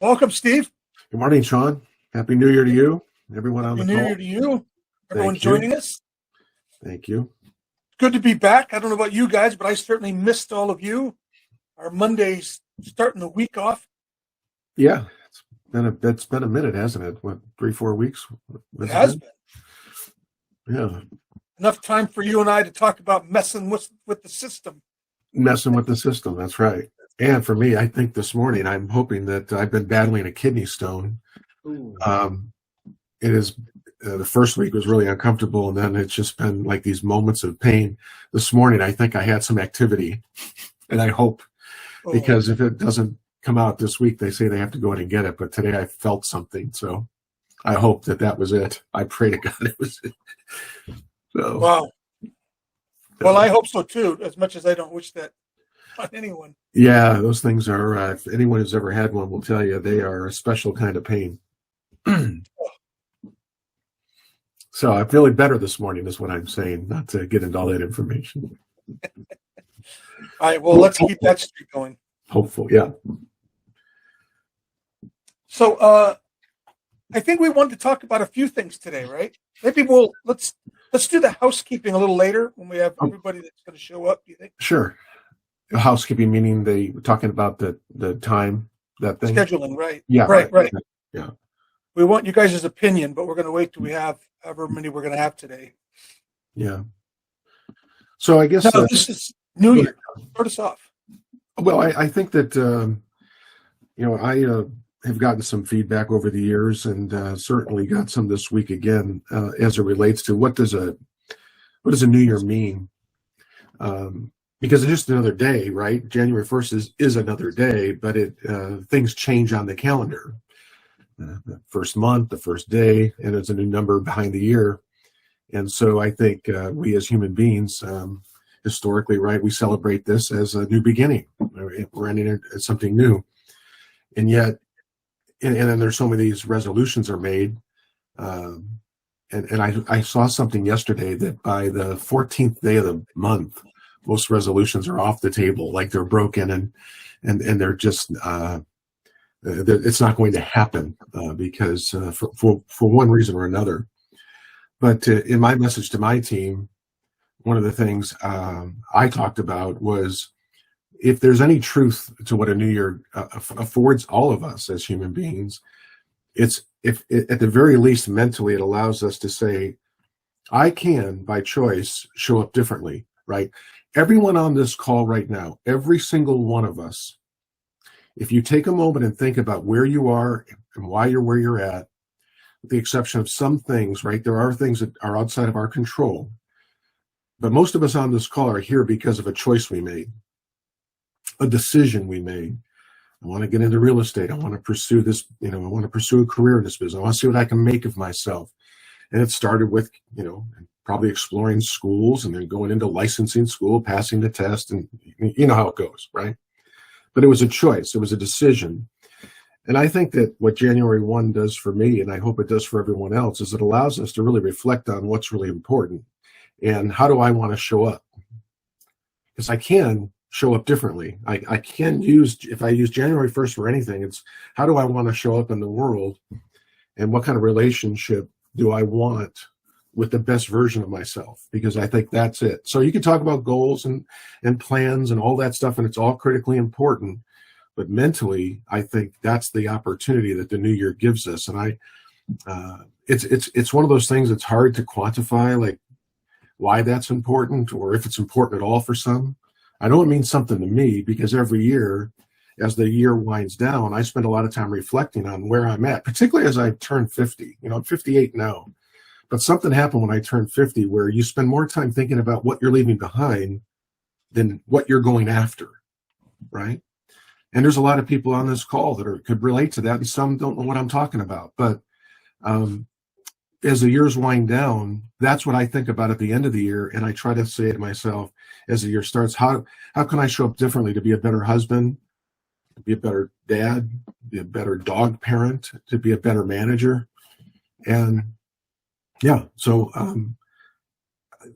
Welcome, Steve. Good morning, Sean. Happy New Year to you, everyone on Happy the New call. Year to you. Everyone Thank you. joining us. Thank you. Good to be back. I don't know about you guys, but I certainly missed all of you. Our Mondays starting the week off. Yeah, it's been a minute, hasn't it? What, 3-4 weeks? It Has it has been? been Yeah, enough time for you and I to talk about messing with the system. messing with the system. That's right. And for me, I think this morning I'm hoping that I've been battling a kidney stone. Ooh. Um, it is the first week was really uncomfortable, and then it's just been like these moments of pain. This morning, I think I had some activity, and I hope Oh, because if it doesn't come out this week, they say they have to go in and get it. But today I felt something, so I hope that was it. I pray to God it was it. So, wow. Well, I hope so too, as much as I don't wish that on anyone. yeah, those things are, if anyone who's ever had one will tell you, they are a special kind of pain. So I'm feeling better this morning is what I'm saying, not to get into all that information. All right, well, let's keep that streak going. Hopeful, yeah. So I think we wanted to talk about a few things today, right? Maybe let's do the housekeeping a little later when we have everybody that's going to show up. Do you think? Sure. Housekeeping meaning they were talking about the time, that thing? Scheduling, right? Yeah, Right. yeah. We want you guys' opinion, but we're going to wait till we have however many we're going to have today. Yeah. So I guess No, this is New Year. Start us off. well, I think that I have gotten some feedback over the years, and certainly got some this week again, as it relates to what does a New Year mean? Because it's just another day, right? January 1st is another day, but things change on the calendar. The first month, the first day, and it's a new number behind the year. And so I think we as human beings, historically, right, we celebrate this as a new beginning. We're ending something new. And yet, and then there's so many of these resolutions are made. And I saw something yesterday that by the 14th day of the month, most resolutions are off the table, like they're broken and they're just, it's not going to happen because for one reason or another. But in my message to my team, one of the things I talked about was if there's any truth to what a new year affords all of us as human beings, it's if at the very least mentally it allows us to say, I can, by choice, show up differently, right? Everyone on this call right now, every single one of us, if you take a moment and think about where you are and why you're where you're at, with the exception of some things, right? There are things that are outside of our control. But most of us on this call are here because of a choice we made, a decision we made. I want to get into real estate. I want to pursue this, I want to pursue a career in this business. I want to see what I can make of myself. And it started with, probably exploring schools and then going into licensing school, passing the test, and you know how it goes, right? But it was a choice. It was a decision. And I think that what January 1 does for me, and I hope it does for everyone else, is it allows us to really reflect on what's really important and how do I want to show up? Because I can show up differently. I can if I use January 1st for anything, it's how do I want to show up in the world and what kind of relationship do I want with the best version of myself? Because I think that's it. So you can talk about goals and plans and all that stuff, and it's all critically important. But mentally, I think that's the opportunity that the new year gives us. And it's one of those things that's hard to quantify, like why that's important or if it's important at all for some. I know it means something to me because every year, as the year winds down, I spend a lot of time reflecting on where I'm at, particularly as I turn 50. I'm 58 now. But something happened when I turned 50 where you spend more time thinking about what you're leaving behind than what you're going after, right? And there's a lot of people on this call that could relate to that, and some don't know what I'm talking about. But as the years wind down, that's what I think about at the end of the year, and I try to say to myself as the year starts, how can I show up differently to be a better husband, to be a better dad, be a better dog parent, to be a better manager? And yeah, so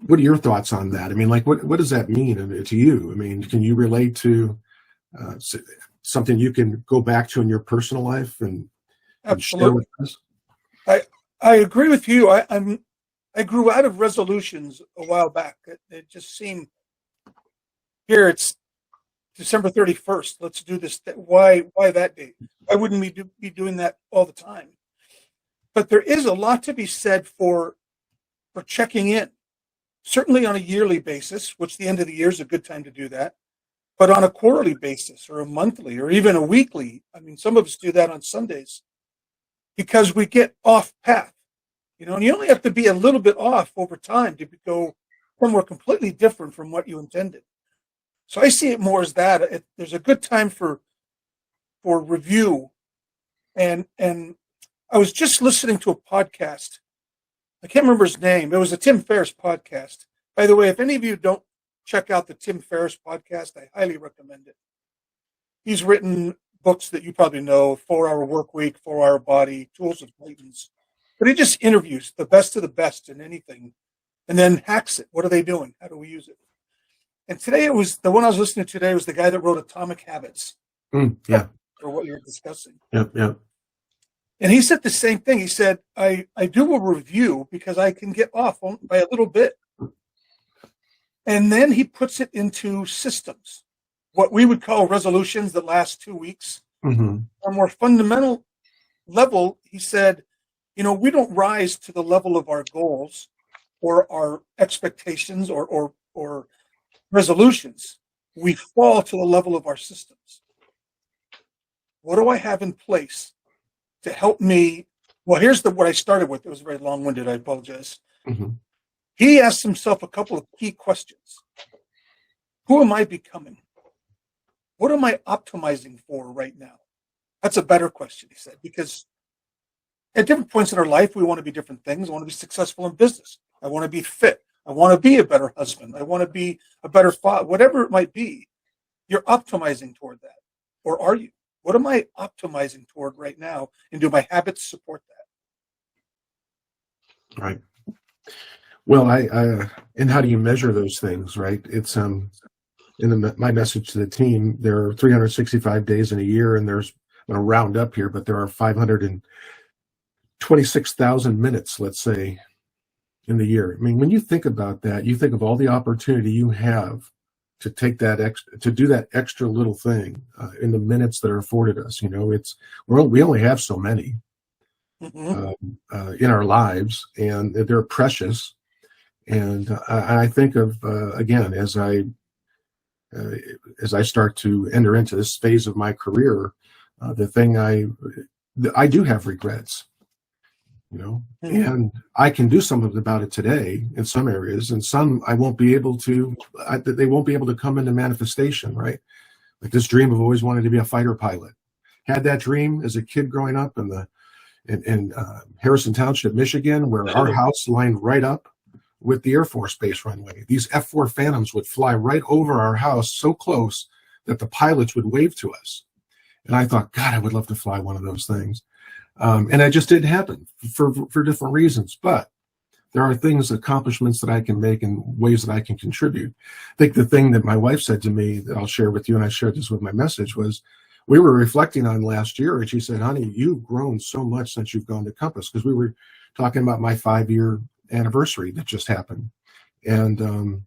what are your thoughts on that? I mean, like, what does that mean to you? I mean, can you relate to something you can go back to in your personal life and share Absolutely. with us? I agree with you. I grew out of resolutions a while back. It just seemed, here it's December 31st. Let's do this. Why that date? Why wouldn't we be doing that all the time? But there is a lot to be said for checking in, certainly on a yearly basis, which the end of the year is a good time to do that. But on a quarterly basis or a monthly or even a weekly, I mean, some of us do that on Sundays because we get off path, and you only have to be a little bit off over time to go somewhere completely different from what you intended. So I see it more as that there's a good time for review, and I was just listening to a podcast. I can't remember his name. It was a Tim Ferriss podcast. By the way, if any of you don't check out the Tim Ferriss podcast, I highly recommend it. He's written books that you probably know: 4-Hour Work Week, 4-Hour Body, Tools of Titans. But he just interviews the best of the best in anything, and then hacks it. What are they doing? How do we use it? And today it was the one I was listening to today was the guy that wrote Atomic Habits. Yeah. Or what you were discussing. Yep. And he said the same thing. He said, I do a review because I can get off by a little bit. And then he puts it into systems, what we would call resolutions that last 2 weeks. Mm-hmm. On a more fundamental level, he said, we don't rise to the level of our goals or our expectations or resolutions. We fall to the level of our systems. What do I have in place to help me? Well, here's what I started with. It was very long-winded. I apologize. Mm-hmm. He asked himself a couple of key questions. Who am I becoming? What am I optimizing for right now? That's a better question, he said, because at different points in our life, we want to be different things. I want to be successful in business. I want to be fit. I want to be a better husband. I want to be a better father. Whatever it might be, you're optimizing toward that. Or are you? What am I optimizing toward right now? And do my habits support that? Right. Well, and how do you measure those things, right? It's my message to the team, there are 365 days in a year, and there's, I'm going to round up here, but there are 526,000 minutes, let's say, in the year. I mean, when you think about that, you think of all the opportunity you have to take that to do that extra little thing in the minutes that are afforded us. We only have so many in our lives, and they're precious. And I think of again, as I start to enter into this phase of my career, the thing I do have regrets. And I can do something about it today in some areas, and some I won't be able to. They won't be able to come into manifestation, right? Like this dream of always wanted to be a fighter pilot. Had that dream as a kid growing up in Harrison Township, Michigan, where our house lined right up with the Air Force Base runway. These F-4 Phantoms would fly right over our house, so close that the pilots would wave to us. And I thought, God, I would love to fly one of those things. And it just didn't happen for different reasons. But there are accomplishments that I can make and ways that I can contribute. I think the thing that my wife said to me that I'll share with you, and I shared this with my message, was we were reflecting on last year, and she said, honey, you've grown so much since you've gone to Compass, because we were talking about my 5-year anniversary that just happened. And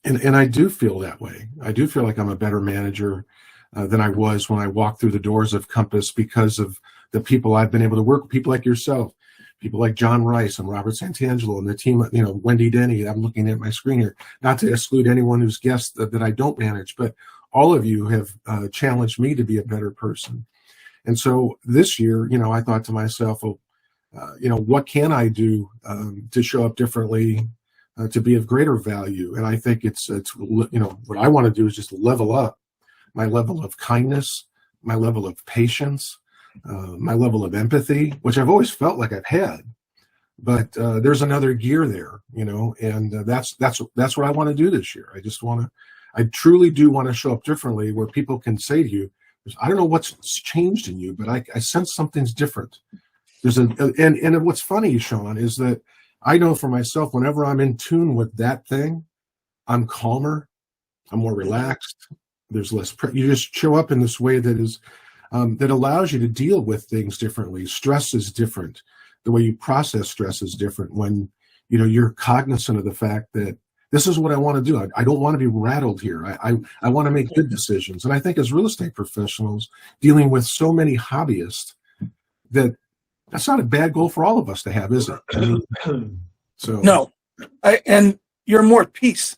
I do feel that way. I do feel like I'm a better manager than I was when I walked through the doors of Compass, because of the people I've been able to work with, people like yourself, people like John Rice and Robert Santangelo and the team, Wendy Denny. I'm looking at my screen here, not to exclude anyone who's guest that I don't manage, but all of you have challenged me to be a better person. And so this year, I thought to myself, what can I do to show up differently, to be of greater value? And I think it's what I want to do is just level up my level of kindness, my level of patience, my level of empathy, which I've always felt like I've had, but there's another gear there, and that's what I want to do this year. I truly do want to show up differently, where people can say to you, I don't know what's changed in you, but I sense something's different. And what's funny, Sean, is that I know for myself, whenever I'm in tune with that thing, I'm calmer, I'm more relaxed, There's less. You just show up in this way that is that allows you to deal with things differently. Stress is different. The way you process stress is different when you're cognizant of the fact that this is what I want to do. I don't want to be rattled here. I want to make good decisions. And I think as real estate professionals dealing with so many hobbyists, that's not a bad goal for all of us to have, is it? I mean, so No, and you're more at peace.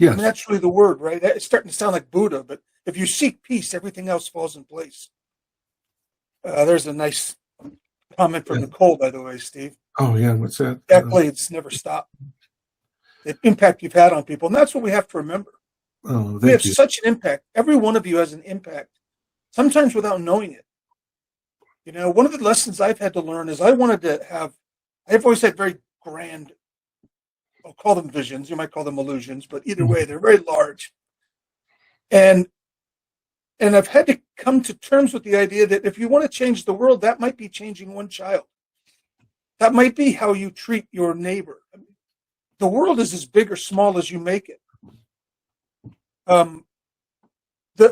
I yes, mean, that's really the word, right? It's starting to sound like Buddha, but if you seek peace, everything else falls in place. There's a nice comment from yeah. Nicole, by the way, Steve. Oh yeah, what's that? Accolades never stop. The impact you've had on people, and that's what we have to remember. Oh, We have thank you. such an impact. Every one of you has an impact, sometimes without knowing it. One of the lessons I've had to learn is I've always had very grand, I'll call them visions, you might call them illusions, but either way, they're very large. And I've had to come to terms with the idea that if you want to change the world, that might be changing one child. That might be how you treat your neighbor. The world is as big or small as you make it.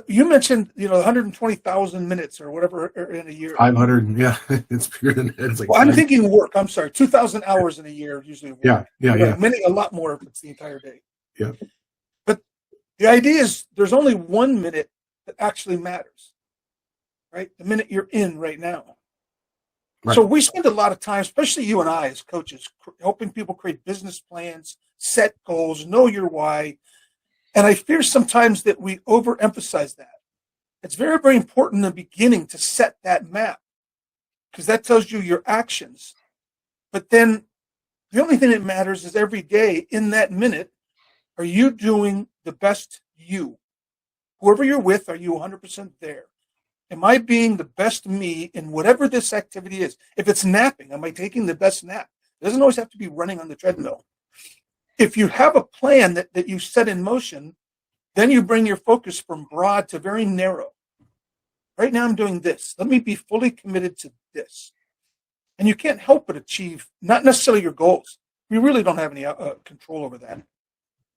You mentioned 120,000 minutes or whatever in a year. 500. Yeah, it's bigger than that. It's like Well, I'm thinking work. I'm sorry, 2,000 hours in a year usually work. yeah. Many, a lot more if it's the entire day. Yeah. But the idea is there's only 1 minute that actually matters, right? The minute you're in right now. Right. So we spend a lot of time, especially you and I as coaches, helping people create business plans, set goals, know your why. And I fear sometimes that we overemphasize that. It's very, very important in the beginning to set that map because that tells you your actions. But then the only thing that matters is every day in that minute, are you doing the best you? Whoever you're with, are you 100% there? Am I being the best me in whatever this activity is? If it's napping, am I taking the best nap? It doesn't always have to be running on the treadmill. If you have a plan that you set in motion, then you bring your focus from broad to very narrow. Right now I'm doing this. Let me be fully committed to this. And you can't help but achieve, not necessarily your goals. We really don't have any control over that.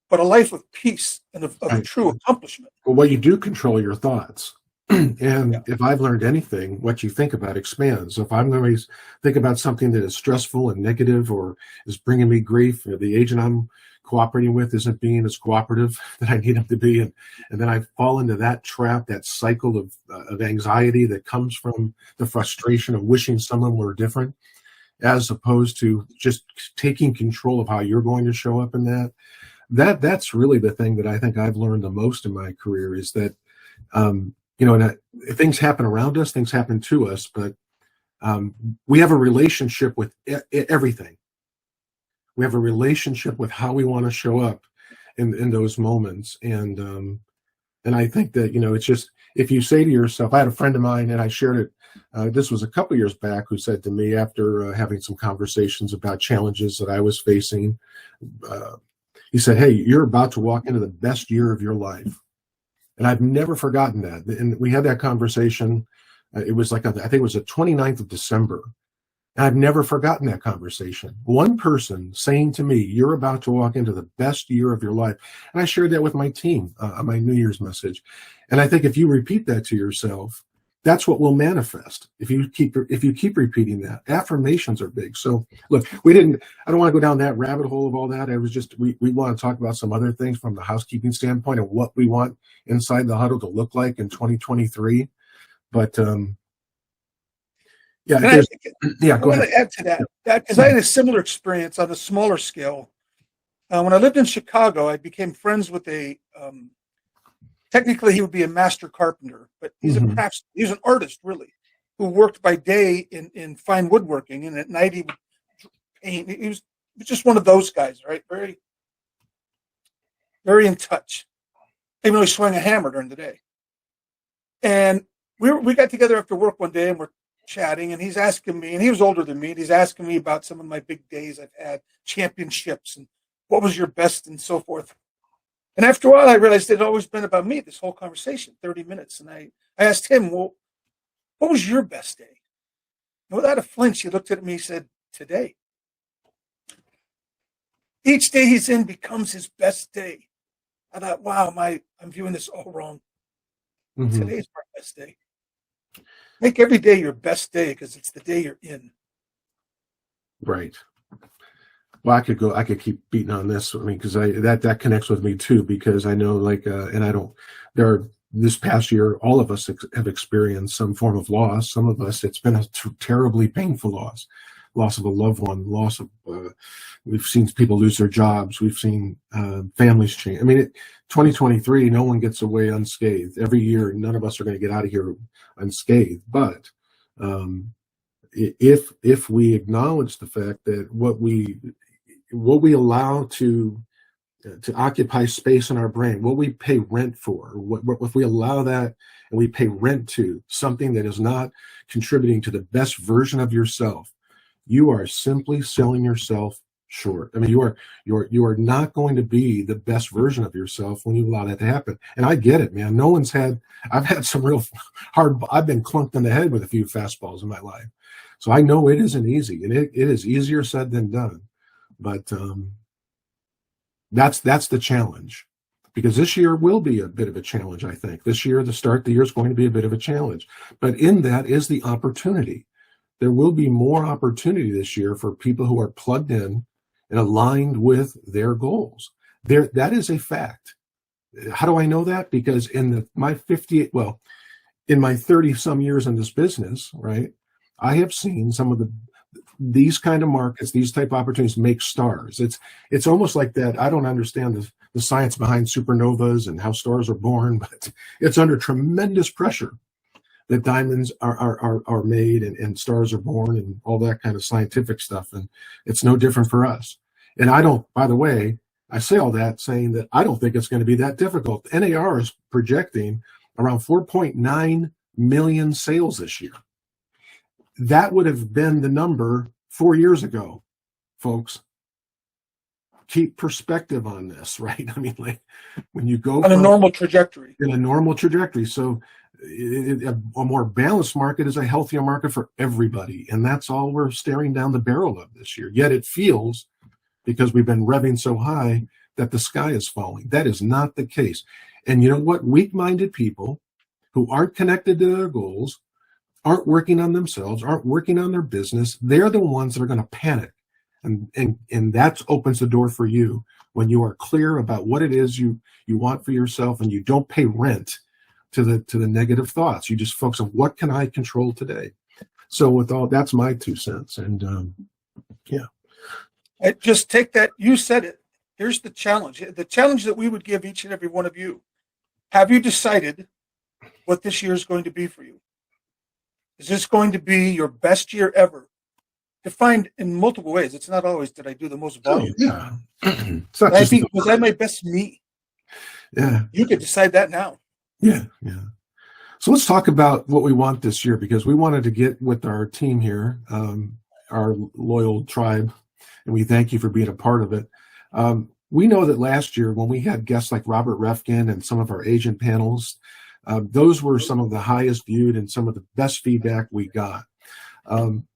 But a life of peace and of true accomplishment. Well, what you do control your thoughts. And if I've learned anything, what you think about expands. So if I'm going to think about something that is stressful and negative or is bringing me grief, the agent I'm cooperating with isn't being as cooperative that I need him to be, and then I fall into that trap, that cycle of anxiety that comes from the frustration of wishing someone were different, as opposed to just taking control of how you're going to show up in that. That's really the thing that I think I've learned the most in my career is that. Things happen around us, things happen to us, but we have a relationship with everything. We have a relationship with how we want to show up in those moments. And I think that, it's just, if you say to yourself, I had a friend of mine and I shared it, this was a couple years back, who said to me after having some conversations about challenges that I was facing, he said, "Hey, you're about to walk into the best year of your life." And I've never forgotten that. And we had that conversation. It was I think it was the 29th of December. And I've never forgotten that conversation. One person saying to me, "You're about to walk into the best year of your life." And I shared that with my team on my New Year's message. And I think if you repeat that to yourself, that's what will manifest. If you keep repeating that, affirmations are big. So look, I don't want to go down that rabbit hole of all that. It was just, we want to talk about some other things from the housekeeping standpoint and what we want inside the huddle to look like in 2023. But I go want ahead. to add to that because I had a similar experience on a smaller scale. When I lived in Chicago, I became friends with technically he would be a master carpenter, but he's a craftsman. He's an artist, really, who worked by day in fine woodworking, and at night he would paint. He was just one of those guys, right? Very, very in touch, even though he swung a hammer during the day. And we got together after work one day, and we're chatting, and he's asking me, and he was older than me, and he's asking me about some of my big days I've had, championships, and what was your best, and so forth. And after a while, I realized it had always been about me, this whole conversation, 30 minutes. And I asked him, "Well, what was your best day?" And without a flinch, he looked at me and said, "Today." Each day he's in becomes his best day. I thought, wow, I'm viewing this all wrong. Hmm. Today's my best day. Make every day your best day because it's the day you're in. Right. Well, I could keep beating on this. I mean, because that connects with me too, because I know and I don't, there are, this past year, all of us have experienced some form of loss. Some of us, it's been a terribly painful loss of a loved one, we've seen people lose their jobs. We've seen families change. I mean, 2023, no one gets away unscathed. Every year, none of us are going to get out of here unscathed. But if we acknowledge the fact that what we allow to occupy space in our brain, what we pay rent for, if we allow that and we pay rent to something that is not contributing to the best version of yourself, you are simply selling yourself short. I mean, you are not going to be the best version of yourself when you allow that to happen. And I get it, man. I've had some real I've been clunked in the head with a few fastballs in my life. So I know it isn't easy, and it is easier said than done. But that's the challenge, because this year will be a bit of a challenge. I think this year, the start of the year, is going to be a bit of a challenge, but in that is the opportunity. There will be more opportunity this year for people who are plugged in and aligned with their goals. That is a fact. How do I know that? Because in my 30 some years in this business, right, I have seen some of these kind of markets, these type of opportunities make stars. It's almost like that. I don't understand the science behind supernovas and how stars are born, but it's under tremendous pressure that diamonds are made and stars are born and all that kind of scientific stuff. And it's no different for us. And by the way, I say all that saying that I don't think it's going to be that difficult. NAR is projecting around 4.9 million sales this year. That would have been the number 4 years ago, folks. Keep perspective on this, right? I mean, like when you go on a normal trajectory. In a normal trajectory. So a more balanced market is a healthier market for everybody. And that's all we're staring down the barrel of this year. Yet it feels, because we've been revving so high, that the sky is falling. That is not the case. And you know what? Weak-minded people who aren't connected to their goals, aren't working on themselves, aren't working on their business, they're the ones that are going to panic. And that opens the door for you when you are clear about what it is you want for yourself, and you don't pay rent to the negative thoughts. You just focus on what can I control today. So with all, that's my 2 cents. And yeah. Just take that. You said it. Here's the challenge. The challenge that we would give each and every one of you. Have you decided what this year is going to be for you? Is this going to be your best year ever? Defined in multiple ways. It's not always did I do the most volume. Yeah. Was I my best me? Yeah. You could decide that now. Yeah. Yeah. So let's talk about what we want this year, because we wanted to get with our team here, our loyal tribe, and we thank you for being a part of it. We know that last year when we had guests like Robert Refkin and some of our agent panels, those were some of the highest viewed and some of the best feedback we got.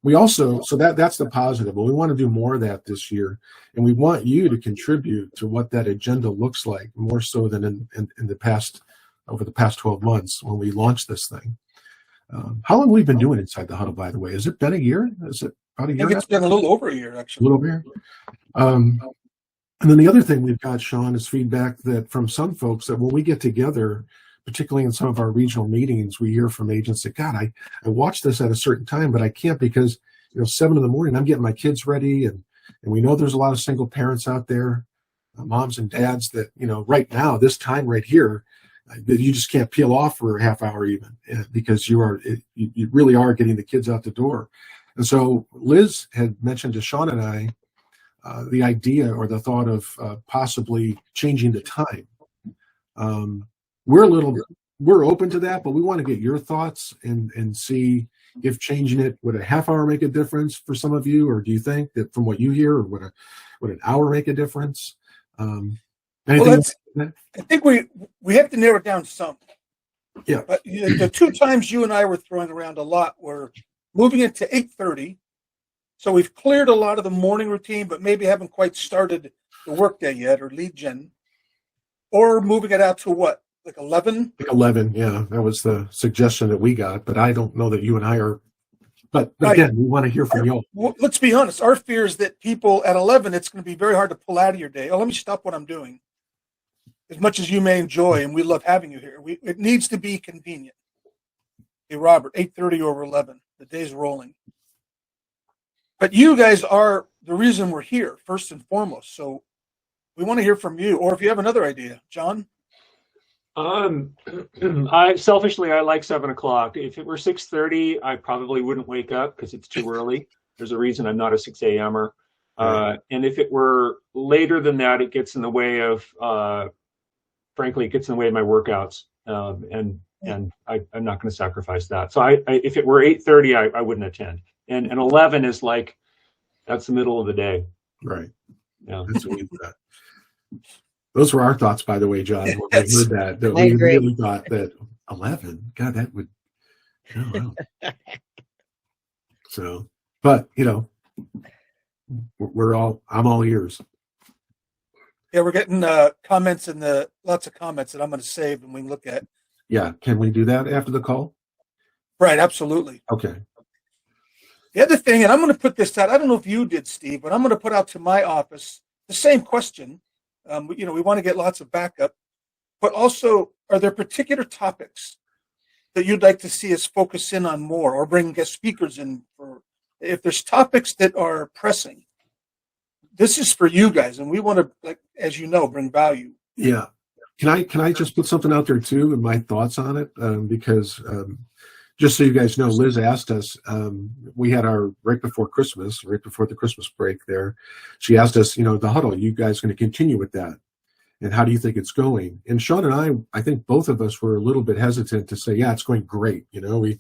We also, so that's the positive, but we want to do more of that this year. And we want you to contribute to what that agenda looks like, more so than in the past, over the past 12 months when we launched this thing. How long have we been doing Inside the Huddle, by the way? Has it been a year? Is it about a year? I think it's been a little over a year, actually. A little over a year. And then the other thing we've got, Sean, is feedback that from some folks that when we get together, particularly in some of our regional meetings, we hear from agents that, God, I watch this at a certain time, but I can't because, 7 a.m, I'm getting my kids ready. And we know there's a lot of single parents out there, moms and dads that, right now, this time right here, that you just can't peel off for a half hour even, because you really are getting the kids out the door. And so Liz had mentioned to Sean and I the idea or the thought of possibly changing the time. We're open to that, but we want to get your thoughts and see if changing it, would a half hour make a difference for some of you, or do you think that from what you hear, or would an hour make a difference? I think we have to narrow it down some. Yeah. But the 2 times you and I were throwing around a lot were moving it to 8:30. So we've cleared a lot of the morning routine, but maybe haven't quite started the workday yet or lead gen, or moving it out to what? like 11. 11, yeah, that was the suggestion that we got, but I don't know that you and I are. But Right. again, we want to hear from y'all. Well, let's be honest. Our fear is that people at 11, it's going to be very hard to pull out of your day. Oh, let me stop what I'm doing. As much as you may enjoy, and we love having you here, it needs to be convenient. Hey, Robert, 8:30 over 11. The day's rolling. But you guys are the reason we're here, first and foremost. So we want to hear from you, or if you have another idea, John. I selfishly I like 7 o'clock. If it were 6:30, I probably wouldn't wake up because it's too early. There's a reason I'm not a 6 a.m.er. And if it were later than that, it gets in the way of, frankly, it gets in the way of my workouts. And I'm not going to sacrifice that. So if it were 8:30, I wouldn't attend. And 11 is like, that's the middle of the day. Right. Yeah. That's what we thought. Those were our thoughts, by the way, John. When we heard that we agree. really thought that 11, God, that would, So, but I'm all ears. Yeah, we're getting comments lots of comments that I'm going to save and we can look at. Yeah, can we do that after the call? Right, absolutely. Okay. The other thing, and I'm going to put this out, I don't know if you did, Steve, but I'm going to put out to my office the same question. We want to get lots of backup, but also, are there particular topics that you'd like to see us focus in on more, or bring guest speakers in for? If there's topics that are pressing, this is for you guys, and we want to, like, as you know, bring value. Yeah. Can I just put something out there too, and my thoughts on it? Because just so you guys know, Liz asked us. We had our right before the Christmas break there. She asked us, the huddle. You guys going to continue with that? And how do you think it's going? And Sean and I think both of us were a little bit hesitant to say, yeah, it's going great. We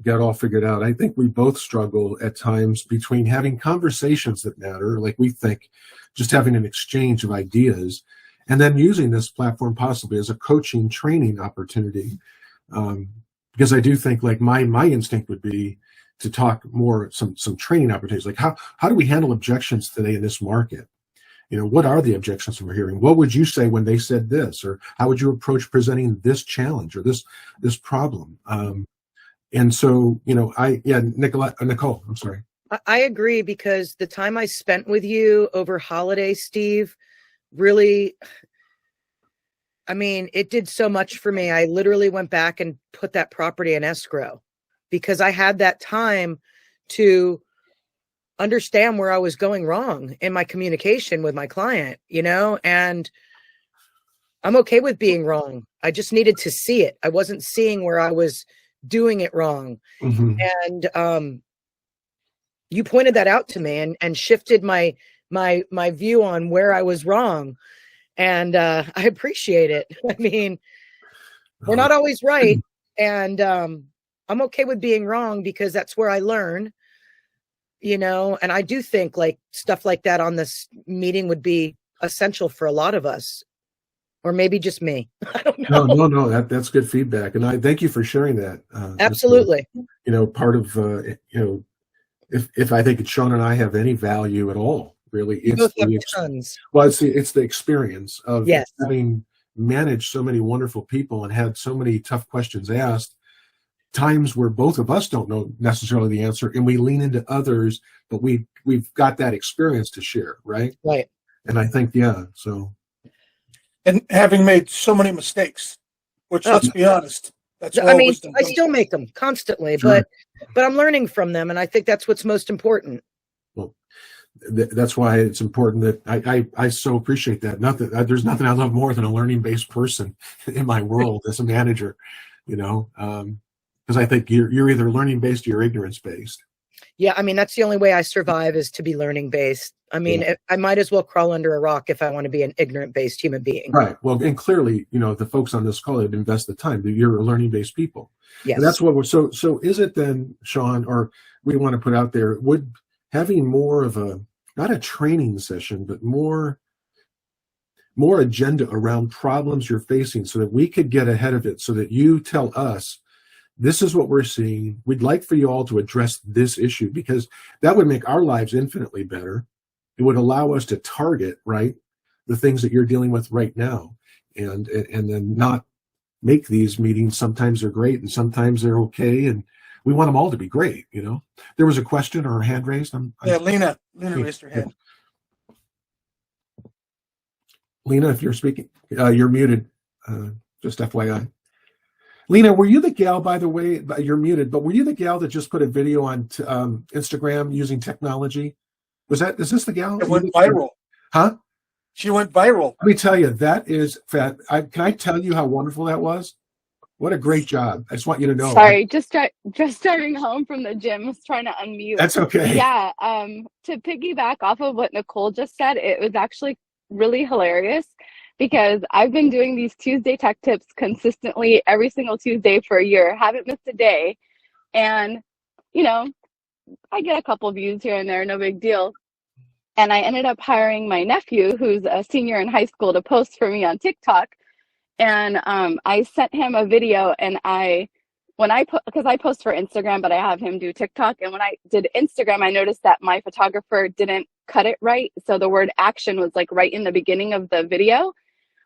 got it all figured out. I think we both struggle at times between having conversations that matter, like we think, just having an exchange of ideas, and then using this platform possibly as a coaching training opportunity. Because I do think, like, my instinct would be to talk more some training opportunities, like how do we handle objections today in this market? What are the objections we're hearing? What would you say when they said this, or how would you approach presenting this challenge or this problem? And so, Nicole, I'm sorry. I agree, because the time I spent with you over holiday, Steve, really, it did so much for me. I literally went back and put that property in escrow because I had that time to understand where I was going wrong in my communication with my client, and I'm okay with being wrong. I just needed to see it. I wasn't seeing where I was doing it wrong. Mm-hmm. And you pointed that out to me and shifted my view on where I was wrong. And I appreciate it. We're not always right. And I'm okay with being wrong because that's where I learn, and I do think like stuff like that on this meeting would be essential for a lot of us, or maybe just me. I don't know. No, that's good feedback. And I thank you for sharing that. Absolutely. Part of, if I think Sean and I have any value at all, really, it's tons. Well, it's the experience of Yes. having managed so many wonderful people and had so many tough questions asked, times where both of us don't know necessarily the answer, and we lean into others, but we've got that experience to share, right? Right. And I think, so. And having made so many mistakes, which, let's be honest, that's all wisdom I comes still from. make them constantly, Sure. but I'm learning from them, and I think that's what's most important. Well, that's why it's important that I so appreciate that. There's nothing I love more than a learning-based person in my world as a manager, because I think you're either learning-based or you're ignorance-based. Yeah, that's the only way I survive is to be learning-based. I might as well crawl under a rock if I want to be an ignorant-based human being. Right. Well, and clearly, the folks on this call have invested time. You're learning-based people. Yes. And that's what we're so is it then, Sean, or we want to put out there, would having more of not a training session, but more agenda around problems you're facing so that we could get ahead of it, so that you tell us, this is what we're seeing. We'd like for you all to address this issue, because that would make our lives infinitely better. It would allow us to target, right, the things that you're dealing with right now, and then not make these meetings. Sometimes they're great and sometimes they're okay. And we want them all to be great. There was a question or a hand raised. Yeah, Lena raised her hand. Lena, if you're speaking, you're muted. Just FYI. Lena, were you the gal, by the way, you're muted, but were you the gal that just put a video on Instagram using technology? Is this the gal? It went viral. Huh? She went viral. Let me tell you, that is fat. Can I tell you how wonderful that was? What a great job. I just want you to know. Sorry, just driving home from the gym. Was trying to unmute. That's okay. Yeah. To piggyback off of what Nicole just said, it was actually really hilarious because I've been doing these Tuesday tech tips consistently every single Tuesday for a year. Haven't missed a day. And, I get a couple views here and there, no big deal. And I ended up hiring my nephew, who's a senior in high school, to post for me on TikTok. And I sent him a video, and because I post for Instagram, but I have him do TikTok. And when I did Instagram, I noticed that my photographer didn't cut it right. So the word action was like right in the beginning of the video.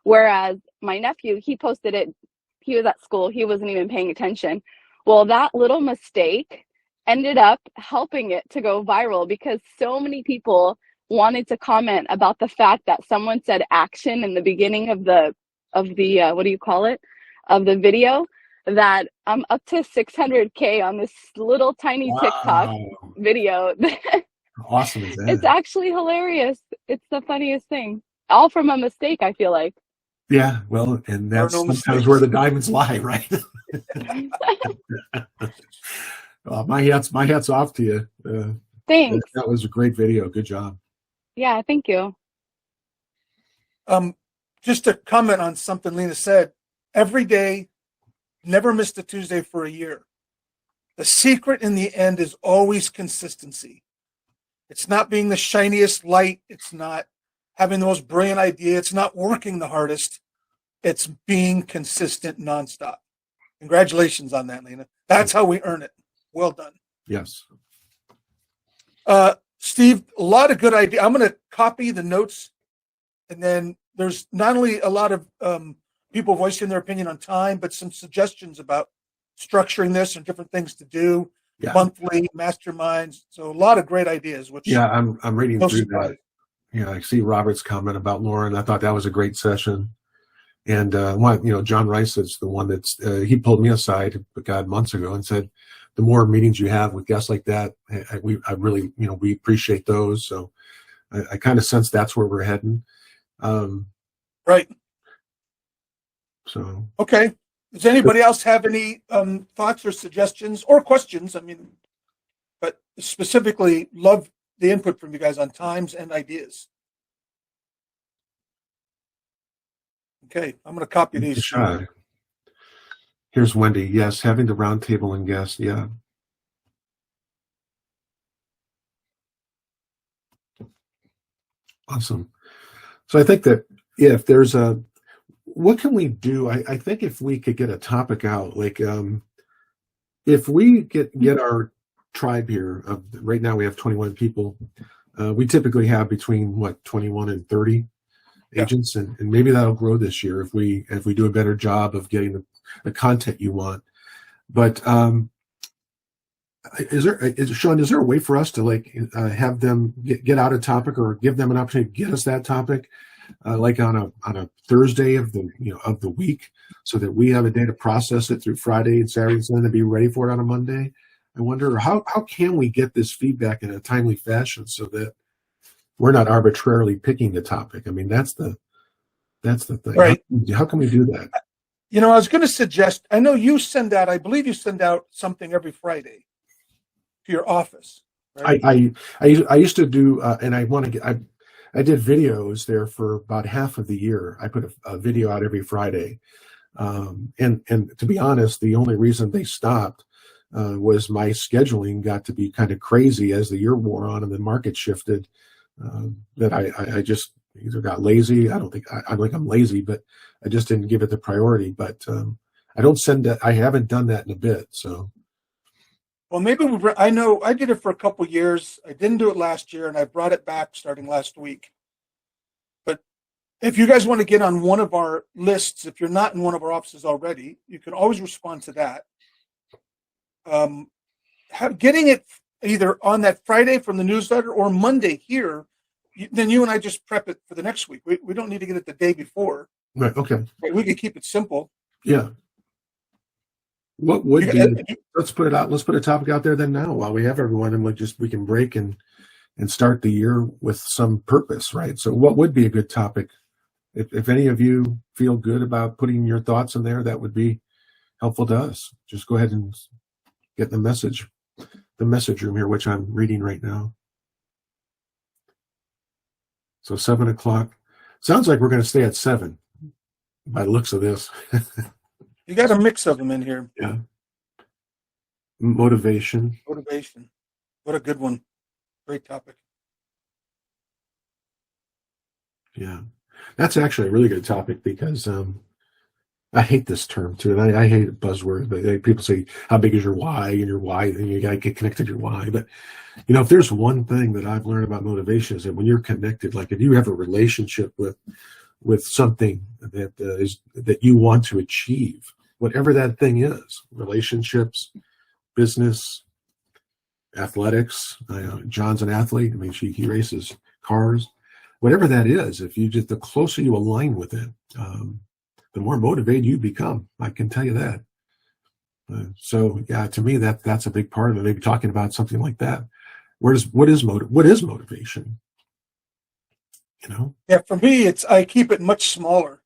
Whereas my nephew, he posted it, he was at school, he wasn't even paying attention. Well, that little mistake ended up helping it to go viral because so many people wanted to comment about the fact that someone said action in the beginning of the what do you call it, of the video, that I'm up to 600K on this little tiny TikTok video. Awesome is that? It's actually hilarious. It's the funniest thing. All from a mistake, I feel like. Yeah, well, and that's sometimes where the diamonds lie, right? My hat's off to you. Thanks. That was a great video. Good job. Yeah, thank you. Just to comment on something Lena said, every day, never missed a Tuesday for a year. The secret in the end is always consistency. It's not being the shiniest light. It's not having the most brilliant idea. It's not working the hardest. It's being consistent nonstop. Congratulations on that, Lena. That's how we earn it. Well done. Yes. Steve, a lot of good ideas. I'm going to copy the notes, and then there's not only a lot of people voicing their opinion on time, but some suggestions about structuring this and different things to do, monthly masterminds. So a lot of great ideas. Which I'm reading through that. Yeah, I see Robert's comment about Lauren. I thought that was a great session. And John Rice is the one that's he pulled me aside, months ago, and said, the more meetings you have with guests like that, I really, we appreciate those. So I kind of sense that's where we're heading. Right. So. Okay. Does anybody else have any thoughts or suggestions or questions? I mean, but specifically love the input from you guys on times and ideas. Okay. I'm going to copy these. Here's Wendy. Yes, having the round table and guests. Yeah. Awesome. So I think that if there's what can we do? I think if we could get a topic out, like if we get our tribe here, right now we have 21 people. We typically have between 21 and 30 agents, and maybe that'll grow this year if we do a better job of getting the content you want. But Sean, is there a way for us to have them get out a topic or give them an opportunity to get us that topic, like on a Thursday of the week, so that we have a day to process it through Friday and Saturday and Sunday and be ready for it on a Monday? I wonder how can we get this feedback in a timely fashion so that we're not arbitrarily picking the topic. I mean, that's the thing. Right. How can we do that? I was going to suggest, I know I believe you send out something every Friday to your office. Right? I used to do, and I did videos there for about half of the year. I put a video out every Friday. And to be honest, the only reason they stopped was my scheduling got to be kind of crazy as the year wore on and the market shifted, that I just either got lazy. I don't think I'm lazy, but I just didn't give it the priority. But I don't send that. I haven't done that in a bit. So, well, maybe I know I did it for a couple years. I didn't do it last year, and I brought it back starting last week. But if you guys want to get on one of our lists, if you're not in one of our offices already, you can always respond to that. Getting it either on that Friday from the newsletter or Monday here, then you and I just prep it for the next week. We don't need to get it the day before. Right. Okay. Right? We can keep it simple. Yeah. What would be? Let's put it out. Let's put a topic out there then now while we have everyone, and we can break and start the year with some purpose, right? So, what would be a good topic? If any of you feel good about putting your thoughts in there, that would be helpful to us. Just go ahead and get the message room here, which I'm reading right now. So 7 o'clock. Sounds like we're going to stay at 7 by the looks of this. You got a mix of them in here. Yeah. Motivation. What a good one. Great topic. Yeah. That's actually a really good topic because I hate this term too. And I hate buzzwords, but people say, how big is your why? And your why, and you got to get connected to your why. But, if there's one thing that I've learned about motivation is that when you're connected, like if you have a relationship with something that you want to achieve, whatever that thing is, relationships, business, athletics. John's an athlete. I mean, he races cars. Whatever that is, the closer you align with it, the more motivated you become. I can tell you that. So yeah, to me that's a big part of it. Maybe talking about something like that. What is motivation? Yeah, for me, I keep it much smaller.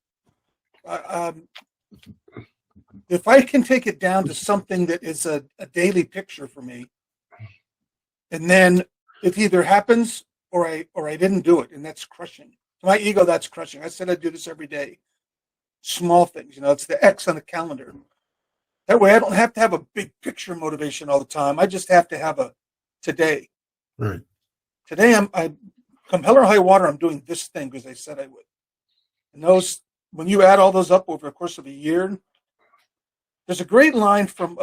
If I can take it down to something that is a daily picture for me, and then it either happens or I didn't do it, and that's crushing. My ego, that's crushing. I said I'd do this every day. Small things, it's the X on the calendar. That way I don't have to have a big picture motivation all the time. I just have to have a today. Right. Today I come hell or high water, I'm doing this thing because I said I would. And when you add all those up over the course of a year, there's a great line from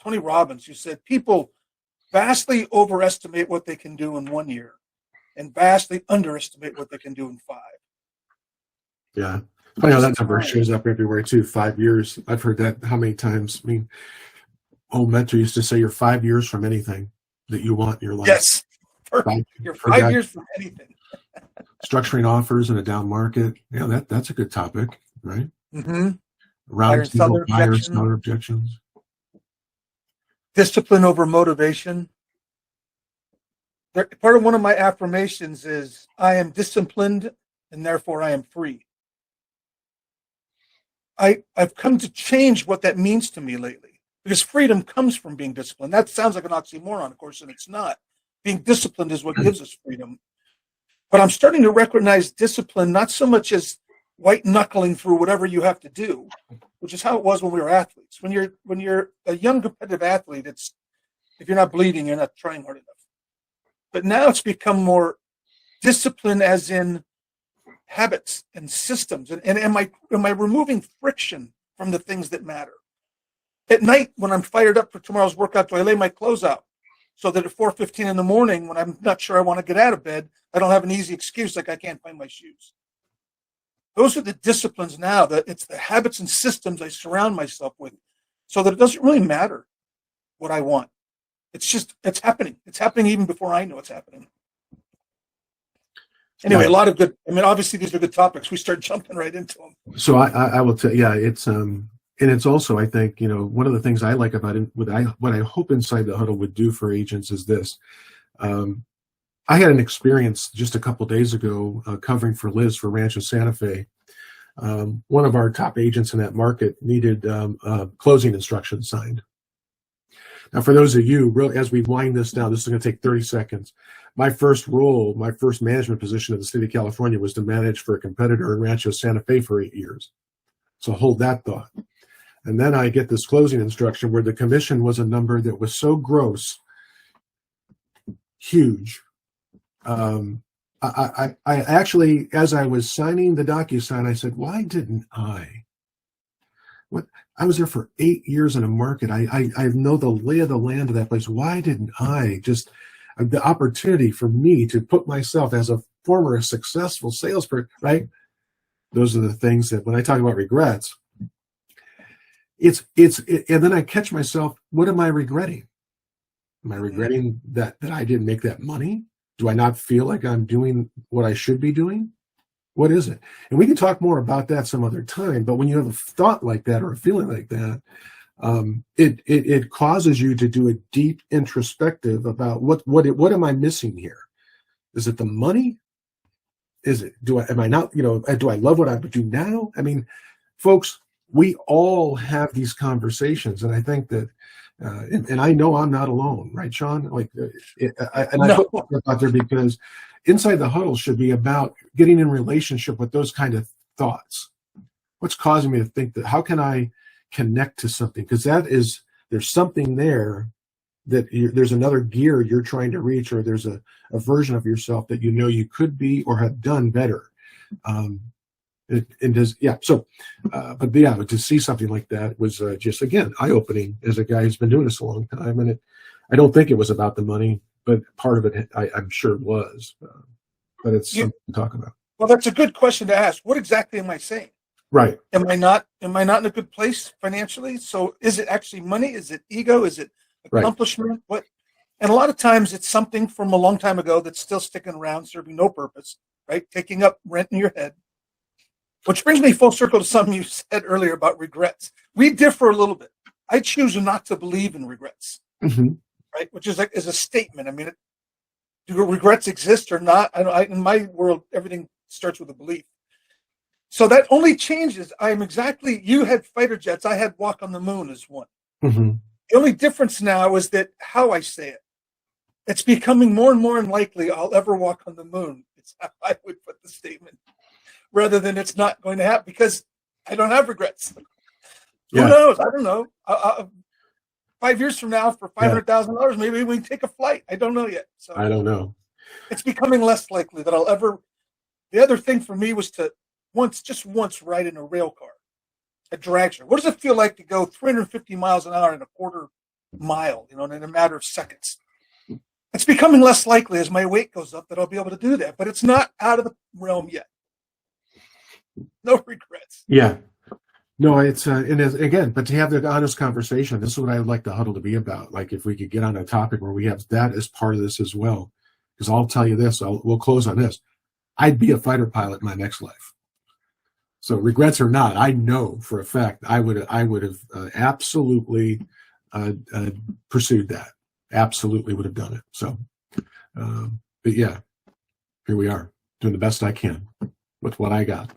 Tony Robbins who said people vastly overestimate what they can do in 1 year and vastly underestimate what they can do in 5. Yeah. Funny how that number shows up everywhere too. 5 years. I've heard that how many times? I mean, old mentor used to say you're 5 years from anything that you want in your life. Yes. You're 5 years from anything. Structuring offers in a down market. Yeah, that's a good topic, right? Mm-hmm. Round table buyer seller objections. Discipline over motivation. Part of one of my affirmations is I am disciplined and therefore I am free. I've come to change what that means to me lately because freedom comes from being disciplined. That sounds like an oxymoron, of course, and it's not. Being disciplined is what gives us freedom. But I'm starting to recognize discipline not so much as white knuckling through whatever you have to do, which is how it was when we were athletes. When you're a young competitive athlete, it's if you're not bleeding, you're not trying hard enough. But now it's become more discipline as in habits and systems. And am I removing friction from the things that matter? At night, when I'm fired up for tomorrow's workout, do I lay my clothes out so that at 4:15 in the morning, when I'm not sure I want to get out of bed, I don't have an easy excuse like I can't find my shoes? Those are the disciplines now. That it's the habits and systems I surround myself with so that it doesn't really matter what I want. It's happening. It's happening even before I know it's happening. Anyway, a lot of good. I mean, obviously these are good topics. We start jumping right into them. So I will tell. Yeah, it's and it's also I think one of the things I like about it. What I hope Inside the Huddle would do for agents is this. I had an experience just a couple days ago covering for Liz for Rancho Santa Fe. One of our top agents in that market needed closing instructions signed. Now, for those of you, really, as we wind this down, this is going to take 30 seconds. My first role, my first management position in the state of California was to manage for a competitor in Rancho Santa Fe for 8 years. So hold that thought. And then I get this closing instruction where the commission was a number that was so gross, huge. I actually, as I was signing the DocuSign, I said, why didn't I? I was there for 8 years in a market. I know the lay of the land of that place. Why didn't I just the opportunity for me to put myself as a former successful salesperson, right? Those are the things that when I talk about regrets, and then I catch myself, what am I regretting? Am I regretting that I didn't make that money? Do I not feel like I'm doing what I should be doing? What is it? And we can talk more about that some other time, but when you have a thought like that or a feeling like that, it causes you to do a deep introspective about what am I missing here? Is it the money? Is it, am I not, do I love what I do now? I mean, folks, we all have these conversations, and I think that, and I know I'm not alone, right, Sean? Like, I put that out there because Inside the Huddle should be about getting in relationship with those kind of thoughts. What's causing me to think that? How can I connect to something? Because there's something there that there's another gear you're trying to reach, or there's a version of yourself that you could be or have done better. But to see something like that was just, again, eye-opening as a guy who's been doing this a long time. And I don't think it was about the money, but part of it, I'm sure it was. But it's something to talk about. Well, that's a good question to ask. What exactly am I saying? Right. Am I not in a good place financially? So is it actually money? Is it ego? Is it accomplishment? Right. What? And a lot of times it's something from a long time ago that's still sticking around, serving no purpose, right? Taking up rent in your head. Which brings me full circle to something you said earlier about regrets. We differ a little bit. I choose not to believe in regrets, right? Which is a statement. I mean, do regrets exist or not? In my world, everything starts with a belief. So that only changes. You had fighter jets. I had walk on the moon as one. The only difference now is that how I say it. It's becoming more and more unlikely I'll ever walk on the moon. It's how I would put the statement, rather than it's not going to happen, because I don't have regrets. Who knows? I don't know. 5 years from now, for $500,000, maybe we can take a flight. I don't know yet. So I don't know. It's becoming less likely that I'll ever. The other thing for me was to just once ride in a rail car, a dragster. What does it feel like to go 350 miles an hour in a quarter mile, in a matter of seconds? It's becoming less likely as my weight goes up that I'll be able to do that, but it's not out of the realm yet. No regrets. Yeah. No, it's again, but to have the honest conversation, this is what I would like the Huddle to be about. Like, if we could get on a topic where we have that as part of this as well, because I'll tell you this, we'll close on this. I'd be a fighter pilot in my next life. So regrets or not, I know for a fact I would have absolutely pursued that. Absolutely would have done it. So, but yeah, here we are doing the best I can with what I got.